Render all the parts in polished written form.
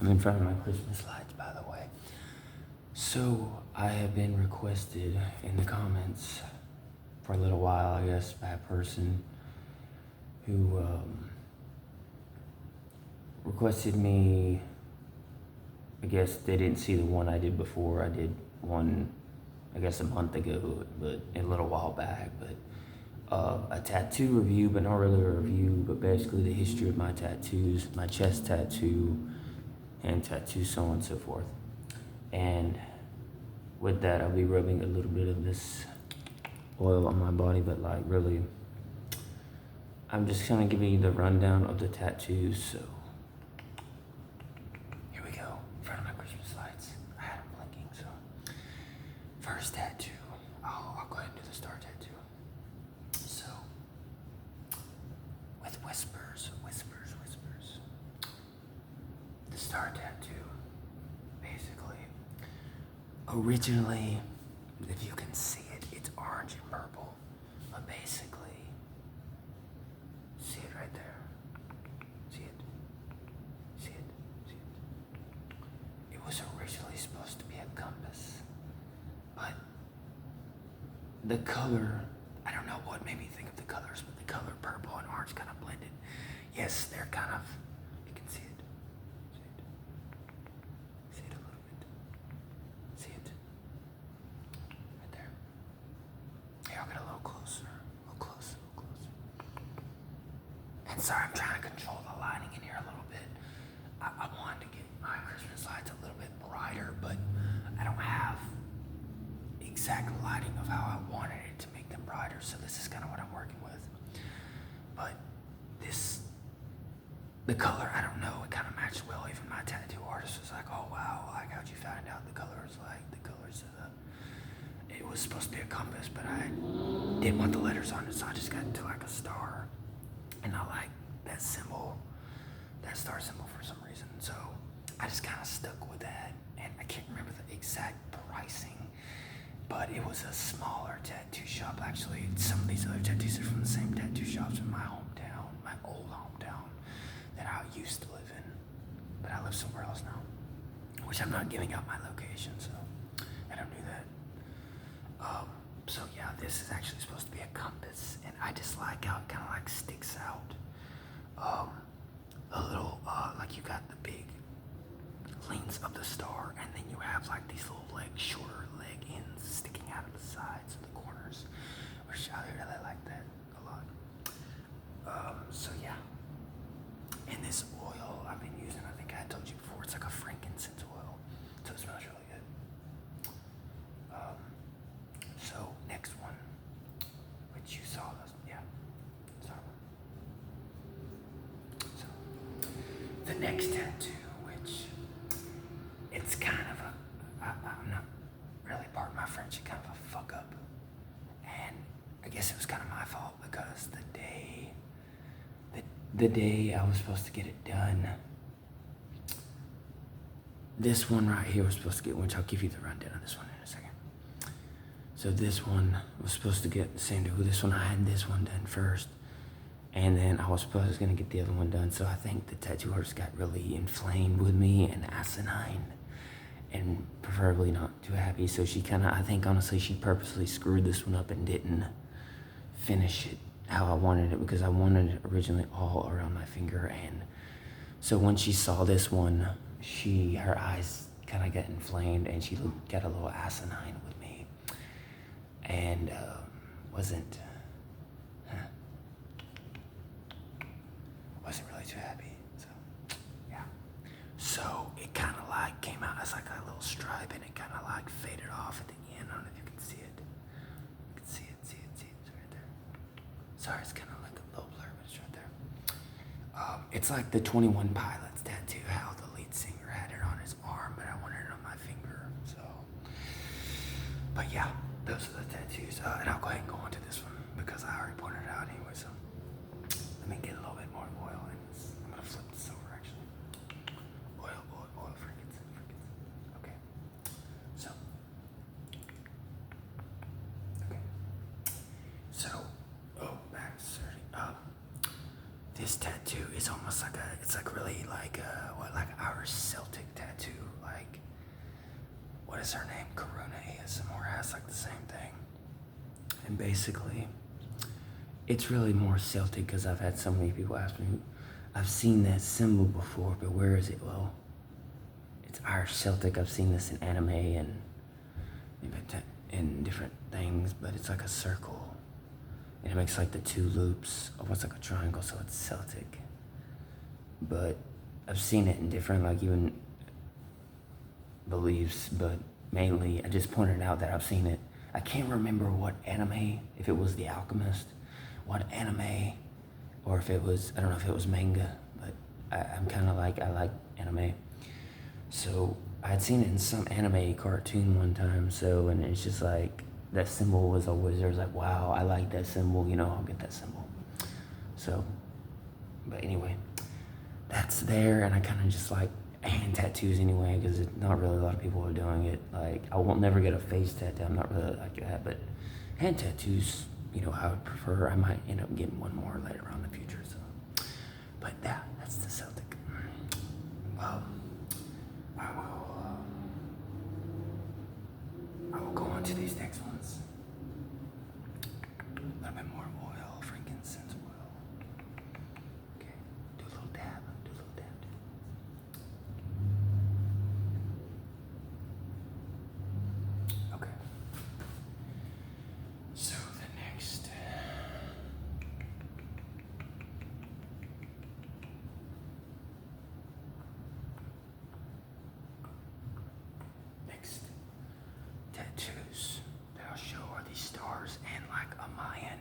I'm in front of my Christmas lights, by the way. So, I have been requested in the comments for a little while, I guess, by a person who requested me. I guess they didn't see the one I did before. I did one, I guess, a month ago, but a little while back. But a tattoo review, but not really a review, but basically the history of my tattoos, my chest tattoo, hand tattoo, so on and so forth. And with that, I'll be rubbing a little bit of this oil on my body, but like really, I'm just gonna give you the rundown of the tattoos. So here we go, in front of my Christmas lights. I had them blinking. So first tattoo, I'll go ahead and do the star tattoo. So with whispers, the star tattoo, basically, originally, if you can see it, it's orange and purple, but basically, see it right there, see it, see it, see it. It was originally supposed to be a compass, but the color, I don't know what made me think of the colors, but the color purple and orange kind of blended. Yes, they're kind of, you can see it. See it a little bit. See it? Right there. Here, I'll get a little closer. A little closer. And sorry, I'm trying to control the lighting in here a little bit. I wanted to get my Christmas lights a little bit brighter, but I don't have exact lighting of how I wanted it to make them brighter, so this is kind of what I'm working with. But the color, I don't know, it kind of matched well. Even my tattoo artist was like, oh wow, like how'd you find out the colors, it was supposed to be a compass, but I didn't want the letters on it, so I just got into like a star. And I like that symbol, that star symbol for some reason, so I just kind of stuck with that. And I can't remember the exact pricing, but it was a smaller tattoo shop. Actually, some of these other tattoos are from the same tattoo shops in my hometown, my old hometown that I used to live in, but I live somewhere else now, which I'm not giving out my location, so I don't do that. So yeah, this is actually supposed to be a compass, and I just like how it kind of like sticks out. A little, like you got the big lanes of the star, and then you have like these little shorter leg ends sticking out of the sides of the corners, which I really like that a lot. So yeah, and this oil I've been using, I think I told you before, it's like a Frankencense oil, so it smells really good. So next one, which you saw this, yeah, sorry. So the next tattoo, which it's kind of I'm not really, pardon my French, kind of a fuck up. And I guess it was kind of my fault because the day I was supposed to get it done, this one right here was supposed to get, which I'll give you the rundown of this one in a second. So this one was supposed to get sent to this one. I had this one done first, and then I was gonna get the other one done. So I think the tattoo artist got really inflamed with me and asinine, and preferably not too happy. So she kind of, I think honestly, she purposely screwed this one up and didn't finish it how I wanted it, because I wanted it originally all around my finger. And so when she saw this one, her eyes kind of got inflamed, and she got a little asinine with me, and wasn't really too happy. So yeah, so it kind of like came out as like a little stripe, and it kind of like faded off at the end. I don't know if you can see it. You can see it. It's right there. Sorry, it's kind of like a low blur, but it's right there. It's like the 21 Pilots tattoo, how the lead singer had it on his arm, but I wanted it on my finger. So, but yeah, those are the tattoos. And I'll go ahead and go on to this one because I already pointed it out anyway. So let me get a little bit more oil, and I'm gonna flip this over actually. Oil, Frankencense. Okay. So, this tattoo is almost like it's like really like like Irish Celtic tattoo. Like, what is her name? Karuna ASMR has like the same thing. And basically, it's really more Celtic because I've had so many people ask me, I've seen that symbol before, but where is it? Well, it's Irish Celtic. I've seen this in anime and in different things, but it's like a circle. And it makes like the two loops, almost like a triangle, so it's Celtic. But I've seen it in different, like even beliefs, but mainly I just pointed out that I've seen it. I can't remember what anime, if it was The Alchemist, what anime, or if it was, I don't know if it was manga, but I'm kind of like, I like anime. So I had seen it in some anime cartoon one time, so, and it's just like, that symbol was always, there was like, wow, I like that symbol, you know, I'll get that symbol. So, but anyway, that's there, and I kind of just like hand tattoos anyway, because not really a lot of people are doing it. Like, I won't never get a face tattoo, I'm not really like that, but hand tattoos, you know, I would prefer. I might end up getting one more later on in the future, so. But yeah, that's the Celtic. I will go on to these next ones. A little bit more oil, frankincense oil. Okay, do a little dab, do a little dab. Okay. So the next. Next tattoos that I'll show are these stars and like a Mayan.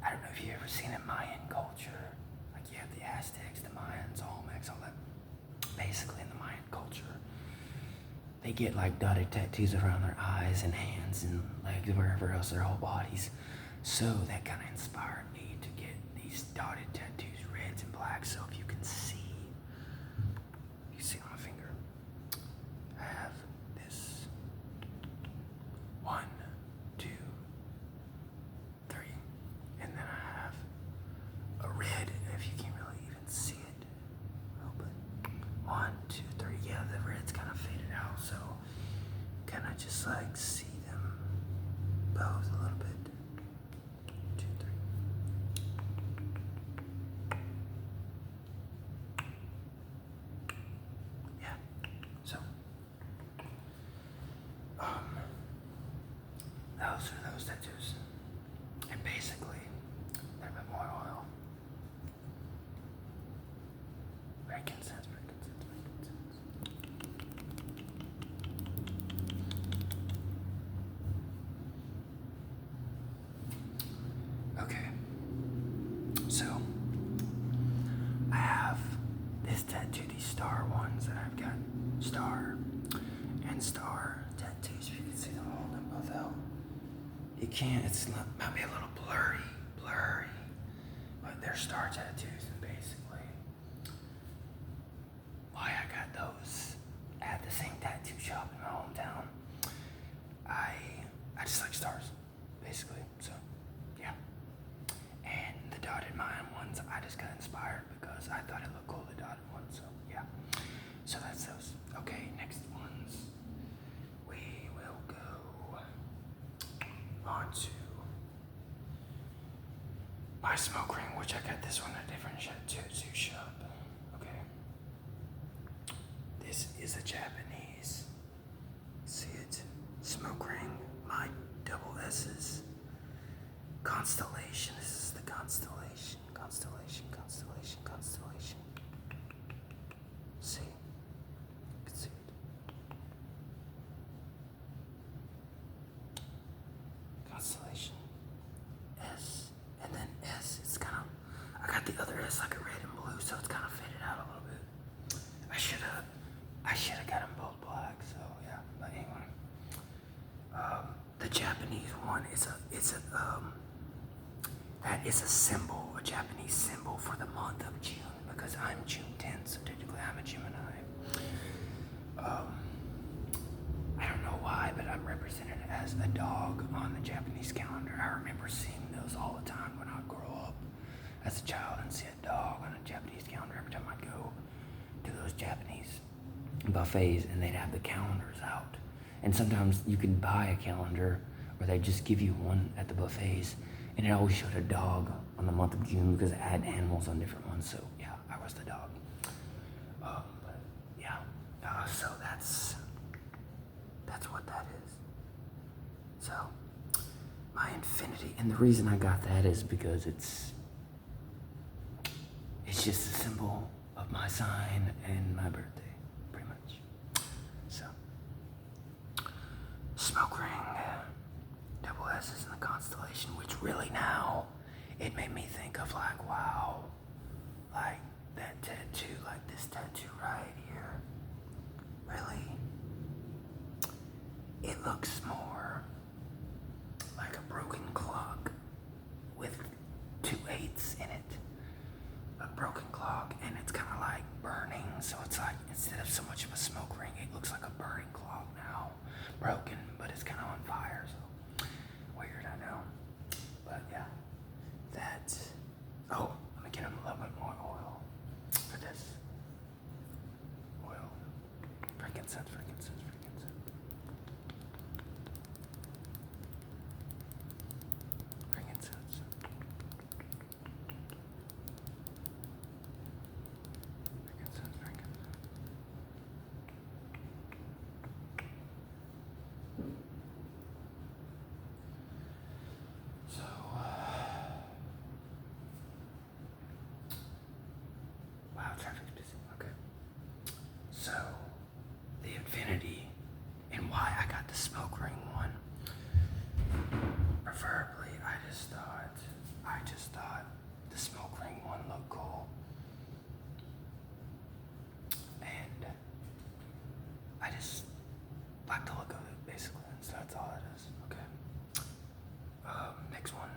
I don't know if you've ever seen a Mayan culture. Like you have the Aztecs, the Mayans, Olmecs, all that. Basically in the Mayan culture, they get like dotted tattoos around their eyes and hands and legs and wherever else, their whole bodies. So that kind of inspired me to get these dotted tattoos, reds and blacks. So if you can see, you see on my finger, I have this 1, 2, 3, and then I have a red, if you can really even see it. Oh, but 1, 2, 3, yeah, the red's kind of faded out, so kind of just like see them both a little bit. 2, 3. Yeah, so those are those tattoos. And basically, a little bit more oil. Frankincense. Okay. So, I have this tattoo, these star ones that I've got. Star and star tattoos. If you can see them holding them both out. You can't, it's not, might be a little blurry, but they're star tattoos, and basically, why I got those at the same tattoo shop in my hometown. I just like stars, basically, so, yeah. And the dotted Mayan ones, I just got inspired because I thought it looked cool, the dotted ones, so, yeah. So that's those. Okay, next ones, we will go on to my smoke ring, which I got this one at a different tattoo shop. Okay. This is a Japanese. See it? Smoke ring. My double S's. Constellation. This is the constellation. Constellation. See? You can see it. Constellation. S. And then S. It's kind of, I got the other S like a red and blue, so it's kind of faded out a little bit. I should have got them both black, so yeah, but anyway. The Japanese one that is a symbol, a Japanese symbol for the month of June, because I'm June 10th, so technically I'm a Gemini. I don't know why, but I'm represented as a dog on the Japanese calendar. I remember seeing those all the time when I would grow up as a child and see a dog buffets, and they'd have the calendars out. And sometimes you could buy a calendar, or they'd just give you one at the buffets, and it always showed a dog on the month of June because it had animals on different ones. So yeah, I was the dog. But yeah, so that's what that is. So my infinity, and the reason I got that is because it's just a symbol of my sign and my birthday, pretty much. So, smoke ring, double S's in the constellation, which really now, it made me think of like, wow, like that tattoo, like this tattoo right here, really, it looks more like a broken clock with 2 8s in it. A broken clock, and it's kind of like burning, so it's like instead of so much of a smoke ring, it looks like a burning clock now. Broken, but it's kind of on fire, so weird, I know. But yeah, that's. Oh, let me get him a little bit more oil for this. Oil. Frankincense, frankincense, frankincense. Frankincense. Frankincense, frankincense. So, wow, traffic's busy. Okay. So, the infinity and why I got the smoke ring one. Preferably, I just thought the smoke ring one looked cool. And I just like the look of it, basically. So that's all it is. Okay. Next one.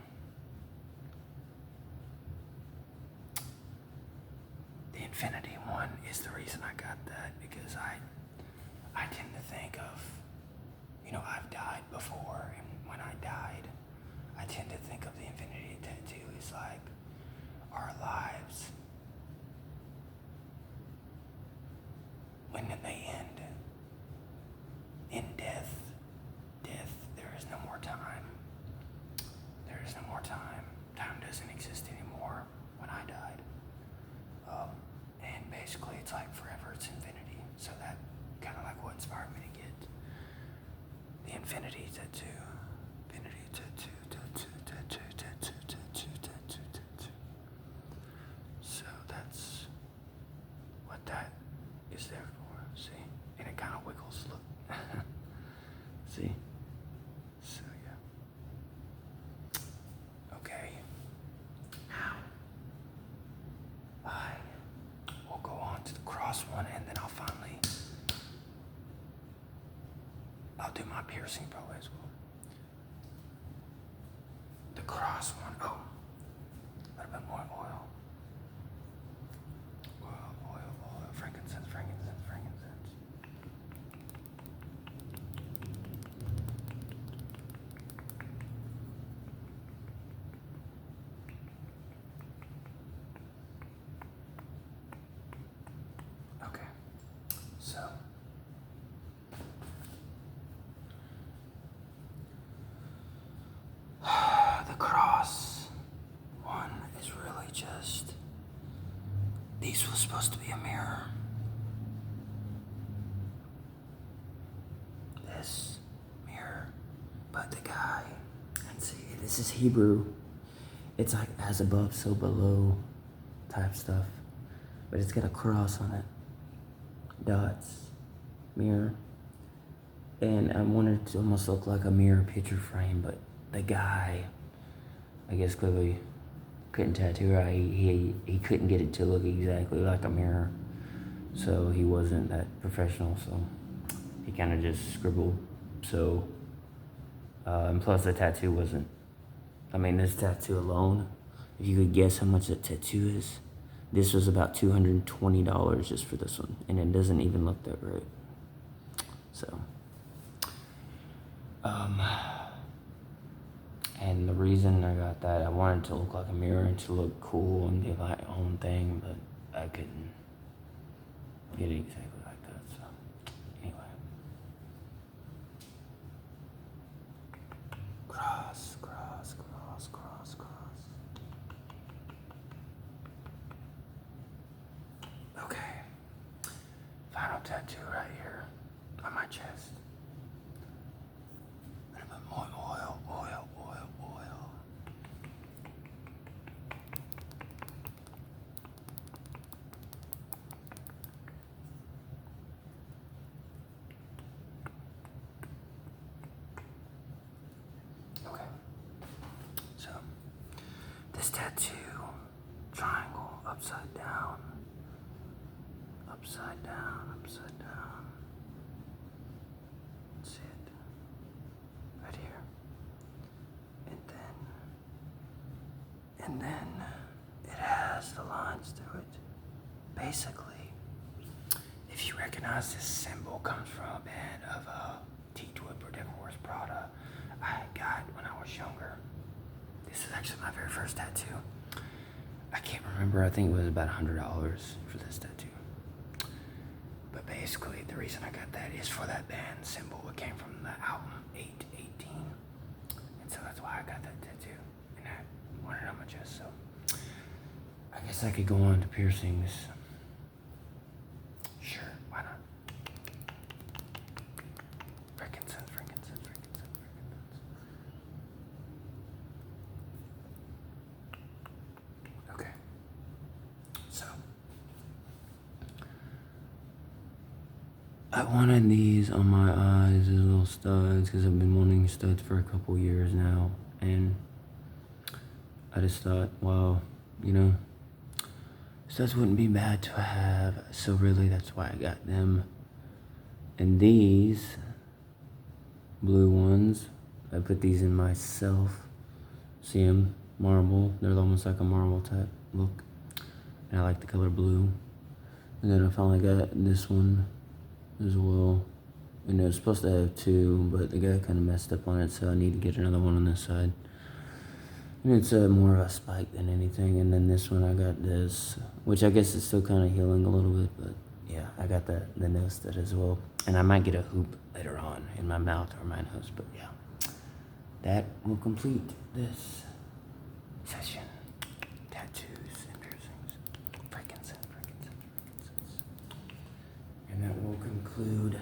The infinity one is the reason I got that, because I tend to think of, I've died before, and when I died, I tend to think of the infinity tattoo as like our lives. When did they end? In death. Death, there is no more time. There is no more time. Time doesn't exist anymore when I died. And basically it's like forever, it's infinity. So that kind of like what inspired me to get the infinity tattoo. Infinity tattoo, tattoo, tattoo, tattoo, tattoo, tattoo, tattoo. So that's what that is there for, see? And it kind of wiggles, look. See? So yeah. Okay. Now, I will go on to the cross one, and then I'll do my piercing probably as well. The cross one, oh, a little bit more oil. Oil, frankincense, frankincense, frankincense. Okay, so the cross one is really just, these was supposed to be a mirror. This mirror, but the guy, and see, this is Hebrew. It's like as above, so below type stuff, but it's got a cross on it. Dots, mirror, and I wanted it to almost look like a mirror picture frame, but the guy, I guess clearly couldn't tattoo right. He couldn't get it to look exactly like a mirror, so he wasn't that professional, so he kind of just scribbled. So and plus the tattoo wasn't, this tattoo alone, if you could guess how much that tattoo is, this was about $220 just for this one, and it doesn't even look that great. So and the reason I got that, I wanted it to look like a mirror and to look cool and be my own thing, but I couldn't get it exactly like that, so this tattoo, triangle, upside down, upside down, upside down. That's it. Right here. And then it has the lines through it. Basically, if you recognize this symbol, comes from a band of Teetwood, Devil Wears Prada I got when I was younger. This is actually my very first tattoo. I can't remember, I think it was about $100 for this tattoo. But basically, the reason I got that is for that band symbol. It came from the album 818. And so that's why I got that tattoo. And I wanted it on my chest, so I guess I could go on to piercings. Sure, why not? Frankencense. Okay. So, I wanted these on my eyes as little studs because I've been wanting studs for a couple years now. And I just thought, well, studs wouldn't be bad to have. So really, that's why I got them. And these blue ones, I put these in myself. See them? Marble. They're almost like a marble type look. And I like the color blue. And then I finally got this one as well. And it was supposed to have two, but the guy kind of messed up on it, so I need to get another one on this side. And it's more of a spike than anything. And then this one, I got this, which I guess is still kind of healing a little bit, but yeah, I got the nose stud as well. And I might get a hoop later on in my mouth or my nose, but yeah. That will complete this session. Tattoos and piercings. Frankencense. And that will conclude